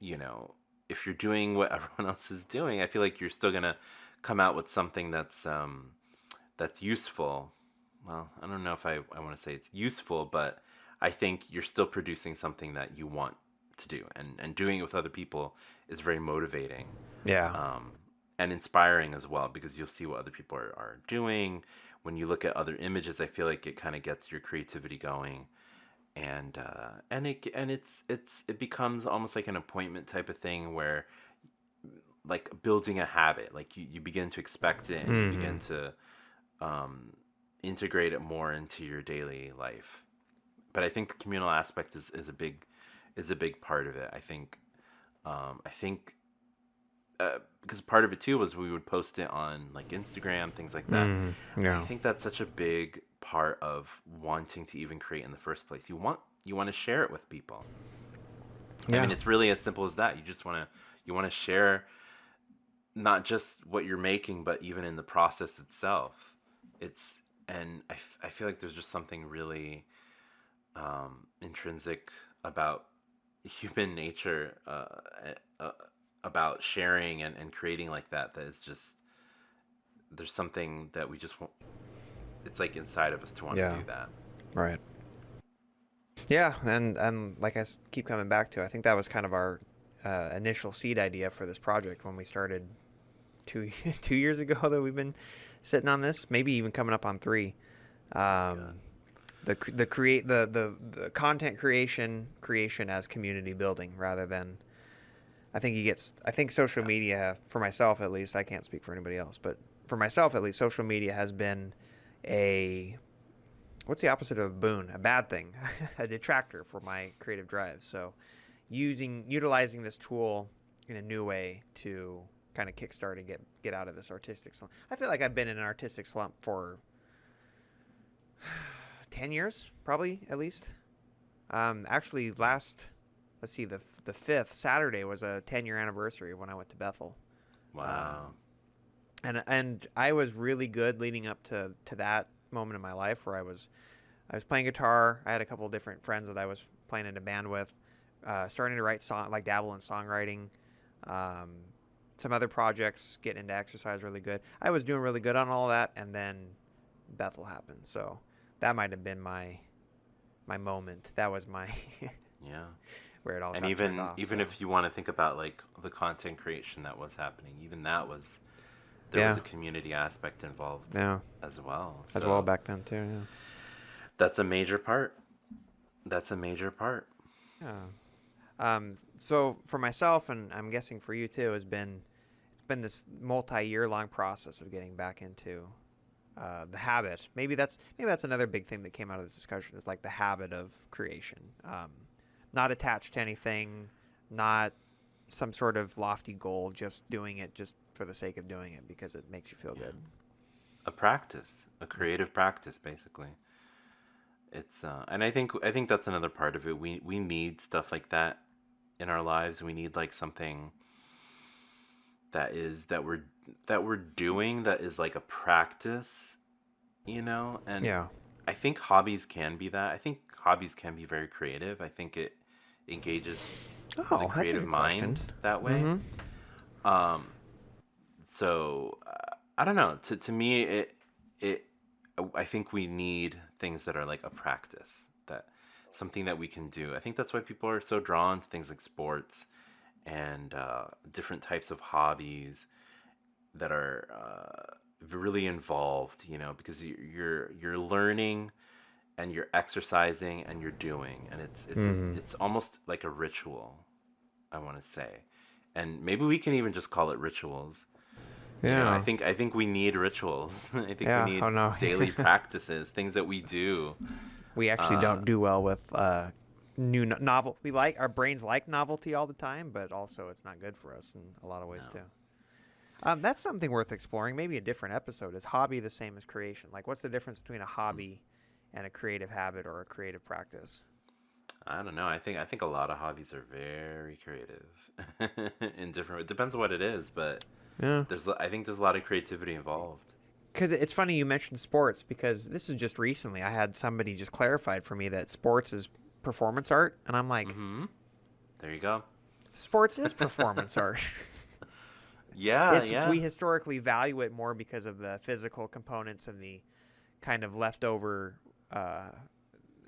you know, if you're doing what everyone else is doing, I feel like you're still gonna come out with something that's useful. Well, I don't know if I want to say it's useful, but I think you're still producing something that you want to do, and doing it with other people is very motivating,
Yeah.
um, and inspiring as well, because you'll see what other people are doing. When you look at other images, I feel like it kind of gets your creativity going, and it becomes almost like an appointment type of thing, where like building a habit, like you begin to expect it, and you begin
Mm.
to um, integrate it more into your daily life. But I think the communal aspect is a big part of it. I think because part of it too was we would post it on like Instagram, things like that.
Mm.
I
Yeah.
think that's such a big part of wanting to even create in the first place. You want to share it with people. I mean,
Yeah.
it's really as simple as that. You want to share not just what you're making, but even in the process itself. It's and I feel like there's just something really intrinsic about human nature, uh, about sharing and creating like that. That is just, there's something that we just want. It's like inside of us to want to
Yeah.
do that.
Right. Yeah, and like keep coming back to, I think that was kind of our initial seed idea for this project when we started two 2 years ago that we've been sitting on this, maybe even coming up on three.
Oh my god.
Um, the create the content creation as community building rather than I think social
Yeah.
media, for myself at least, I can't speak for anybody else, but for myself at least, social media has been a what's the opposite of a boon? A bad thing, a detractor for my creative drive. So utilizing this tool in a new way to kind of kickstart and get out of this artistic slump. I feel like I've been in an artistic slump for 10 years, probably at least. Actually, let's see, the fifth Saturday was a 10-year anniversary when I went to Bethel. Um,
Wow.
and I was really good leading up to that moment in my life where I was playing guitar. I had a couple of different friends that I was playing in a band with, starting to write song, like dabble in songwriting. Um, some other projects, getting into exercise really good. I was doing really good on all that, and then Bethel happened. So that might have been my moment. That was my
Yeah.
where it all
And
got turned off.
even
So
if you want to think about like the content creation that was happening, even that was, there was
yeah,
a community aspect involved
yeah,
as well.
as well
So
back then too.
that's a major part. That's a major part.
Yeah. So for myself, and I'm guessing for you too, it's been this multi-year long process of getting back into the habit. Maybe that's another big thing that came out of this discussion is like the habit of creation. Not attached to anything, not some sort of lofty goal, just doing it just for the sake of doing it because it makes you feel
Yeah.
good.
A practice, a
Yeah.
creative practice, basically. It's and I think that's another part of it. We need stuff like that in our lives. We need like something that is that we're doing that is like a practice, you know? And
Yeah.
I think hobbies can be that. I think hobbies can be very creative. I think it engages the
Oh, that's a
creative
good question.
mind that way.
Mm-hmm.
Um, so I don't know. To me, it I think we need things that are like a practice, that something that we can do. I think that's why people are so drawn to things like sports and different types of hobbies that are really involved. You know, because you're learning and you're exercising and you're doing, and
Mm-hmm.
it's almost like a ritual, I want to say. And maybe we can even just call it rituals. You know,
Yeah.
I think we need rituals. I think we
Yeah.
need
Oh no.
daily practices, things that we do.
We actually
Uh,
don't do well with novel. We like our brains like novelty all the time, but also it's not good for us in a lot of ways
no,
too. That's something worth exploring. Maybe a different episode. Is hobby the same as creation? Like, what's the difference between a
Hmm.
hobby and a creative habit or a creative practice?
I don't know. I think a lot of hobbies are very creative in different. It depends on what it is, but
Yeah.
I think there's a lot of creativity involved.
Because it's funny you mentioned sports because this is just recently. I had somebody just clarified for me that sports is performance art, and I'm like,
Mm-hmm. There you go.
sports is performance art.
Yeah,
It's
yeah.
we historically value it more because of the physical components and the kind of leftover uh,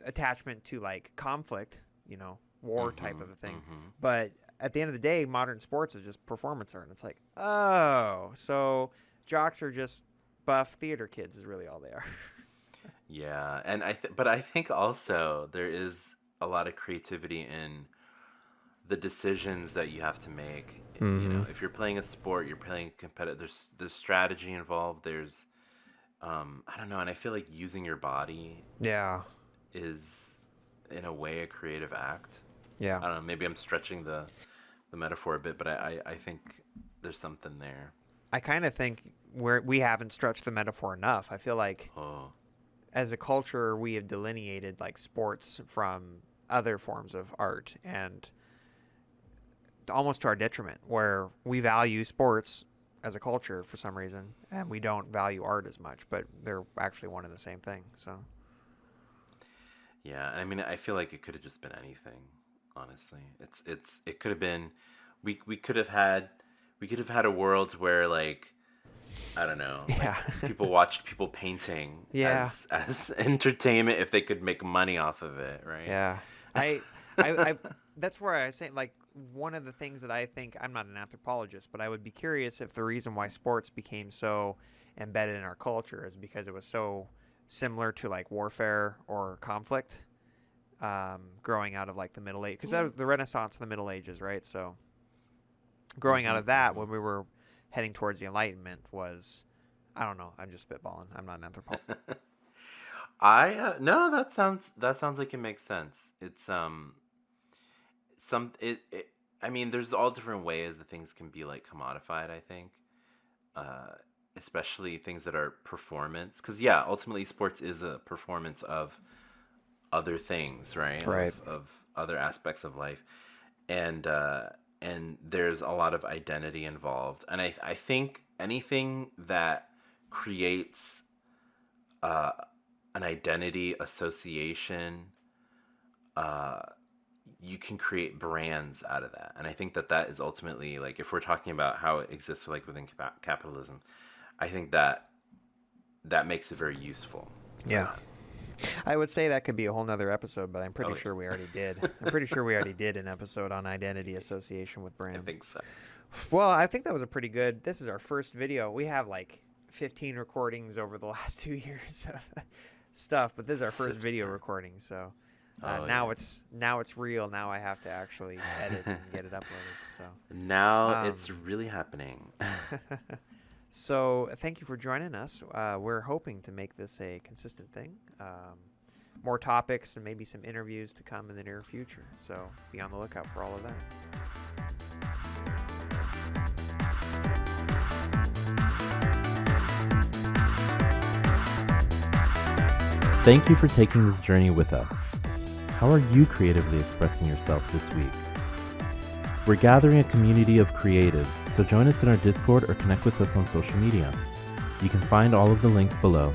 attachment to like conflict, war type
Mm-hmm.
of a thing.
Mm-hmm.
But at the end of the day, modern sports is just performance art. And it's like, oh, so jocks are just buff theater kids is really all they are.
Yeah, and but I think also there is a lot of creativity in the decisions that you have to make. You
Mm-hmm.
know, if you're playing a sport, you're playing competitive. There's strategy involved. There's I don't know, and I feel like using your body
Yeah.
is in a way a creative act.
Yeah.
I don't know. Maybe I'm stretching the metaphor a bit, but I think there's something there.
I kind of think we haven't stretched the metaphor enough. I feel like
Oh,
as a culture, we have delineated like sports from other forms of art and almost to our detriment, where we value sports as a culture for some reason, and we don't value art as much, but they're actually one and the same thing. So
Yeah, I mean, I feel like it could have just been anything. Honestly, it could have been, we could have had, a world where like, I don't know, like
Yeah.
people watched people painting
Yeah.
as entertainment if they could make money off of it, right?
Yeah. I, I that's where I say, like, one of the things that I think, I'm not an anthropologist, but I would be curious if the reason why sports became so embedded in our culture is because it was so similar to like warfare or conflict, growing out of like the Middle Age, because that
Yeah.
was the Renaissance and the Middle Ages, right? So growing out
Mm-hmm,
of that,
mm-hmm.
when we were heading towards the Enlightenment, was, I don't know, I'm just spitballing. I'm not an anthropologist.
No, that sounds like it makes sense. It's some it I mean, there's all different ways that things can be like commodified, I think. Uh Especially things that are performance, cuz yeah, ultimately sports is a performance of other things, right?
Right.
Of other aspects of life. And there's a lot of identity involved. And I think anything that creates uh an identity association, uh you can create brands out of that. And I think that that is ultimately, like, if we're talking about how it exists like within capitalism, I think that that makes it very useful for
Yeah.
that.
I would say that could be a whole nother episode, but I'm
Oh
pretty sure we already did.
yeah.
I'm pretty sure we already did an episode on identity association with
I
brand.
think so.
Well, I think that was a pretty good. This is our first video. We have like 15 recordings over the last 2 years of stuff, but this is our first
Such
video
a-
recording. So
oh
now
yeah.
it's real. Now I have to actually edit and get it uploaded. So.
Now
Um,
it's really happening.
So thank you for joining us. We're hoping to make this a consistent thing. More topics and maybe some interviews to come in the near future. So be on the lookout for all of that.
Thank you for taking this journey with us. How are you creatively expressing yourself this week? We're gathering a community of creatives, so join us in our Discord or connect with us on social media. You can find all of the links below.